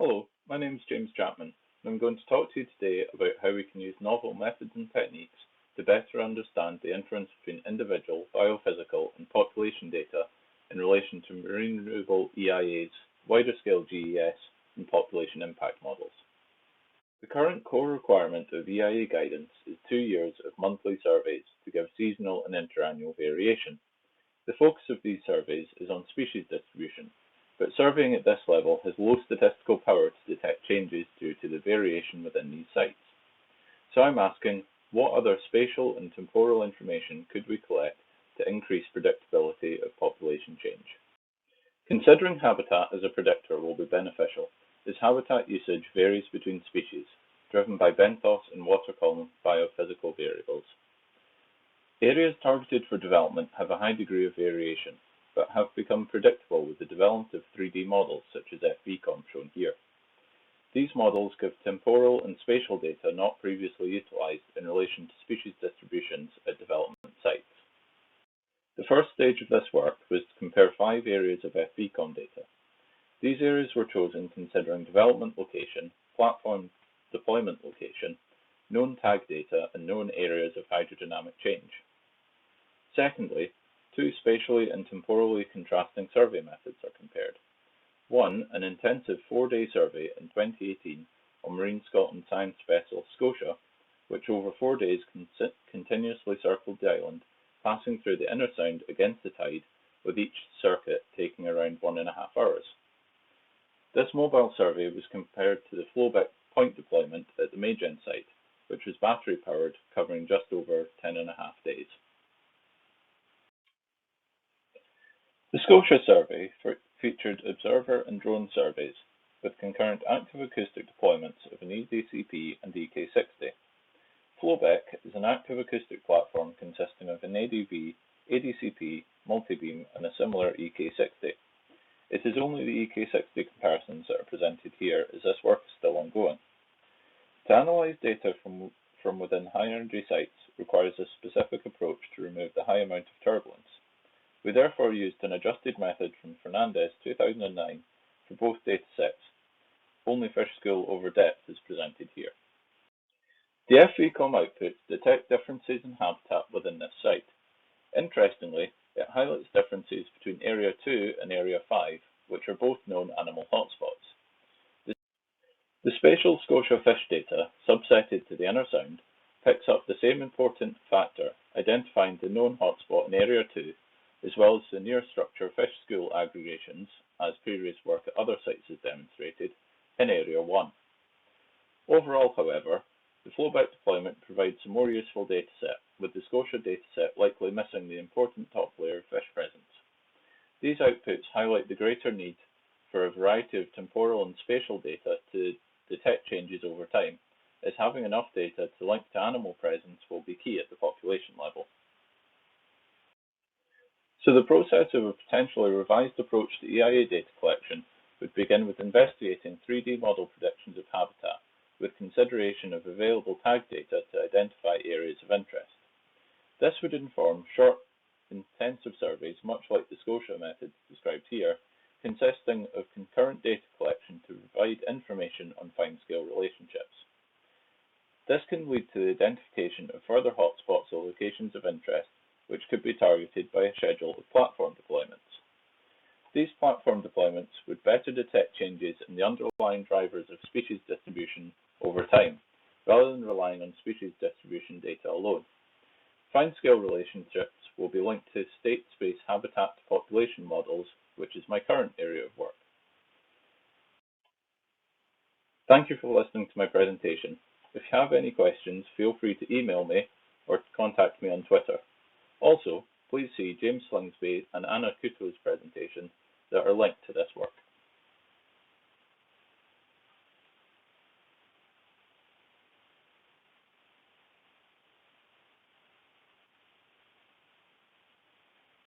Hello, my name is James Chapman, and I'm going to talk to you today about how we can use novel methods and techniques to better understand the inference between individual, biophysical, and population data in relation to renewable EIAs, wider scale GES, and population impact models. The current core requirement of EIA guidance is 2 years of monthly surveys to give seasonal and interannual variation. The focus of these surveys is on species distribution, but surveying at this level has low statistical power to detect changes due to the variation within these sites. So I'm asking, what other spatial and temporal information could we collect to increase predictability of population change? Considering habitat as a predictor will be beneficial, as habitat usage varies between species, driven by benthos and water column biophysical variables. Areas targeted for development have a high degree of variation, but have become predictable with the development of 3D models such as FVCOM shown here. These models give temporal and spatial data not previously utilized in relation to species distributions at development sites. The first stage of this work was to compare 5 areas of FVCOM data. These areas were chosen considering development location, platform deployment location, known tag data, and known areas of hydrodynamic change. Secondly, 2 spatially and temporally contrasting survey methods are compared. One, an intensive 4-day survey in 2018 on Marine Scotland Science vessel Scotia, which over 4 days continuously circled the island, passing through the inner sound against the tide, with each circuit taking around 1.5 hours. This mobile survey was compared to the flowback point deployment at the Magen site, which was battery powered, covering just over 10.5 days. The Scotia survey featured observer and drone surveys with concurrent active acoustic deployments of an EDCP and EK60. Flowback is an active acoustic platform consisting of an ADV, ADCP, multibeam, and a similar EK60. It is only the EK60 comparisons that are presented here, as this work is still ongoing. To analyze data from within high-energy sites requires a specific approach to remove the high amount of turbulence. We therefore used an adjusted method from Fernandez 2009 for both datasets. Only fish school over depth is presented here. The FVCOM outputs detect differences in habitat within this site. Interestingly, it highlights differences between Area 2 and Area 5, which are both known animal hotspots. The spatial Scotia fish data, subsetted to the inner sound, picks up the same important factor, identifying the known hotspot in Area 2, as well as the near structure fish school aggregations, as previous work at other sites has demonstrated, in Area 1. Overall, however, the flowback deployment provides a more useful dataset, with the Scotia dataset likely missing the important top layer of fish presence. These outputs highlight the greater need for a variety of temporal and spatial data to detect changes over time, as having enough data to link to animal presence will be key at the population level. So the process of a potentially revised approach to EIA data collection would begin with investigating 3D model predictions of habitat, with consideration of available tag data to identify areas of interest. This would inform short, intensive surveys, much like the Scotia method described here, consisting of concurrent data collection to provide information on fine-scale relationships. This can lead to the identification of further hotspots or locations of interest, which could be targeted by a schedule of platform deployments. These platform deployments would better detect changes in the underlying drivers of species distribution over time, rather than relying on species distribution data alone. Fine-scale relationships will be linked to state space habitat to population models, which is my current area of work. Thank you for listening to my presentation. If you have any questions, feel free to email me or to contact me on Twitter. Also, please see James Slingsby and Anna Kuto's presentation that are linked to this work.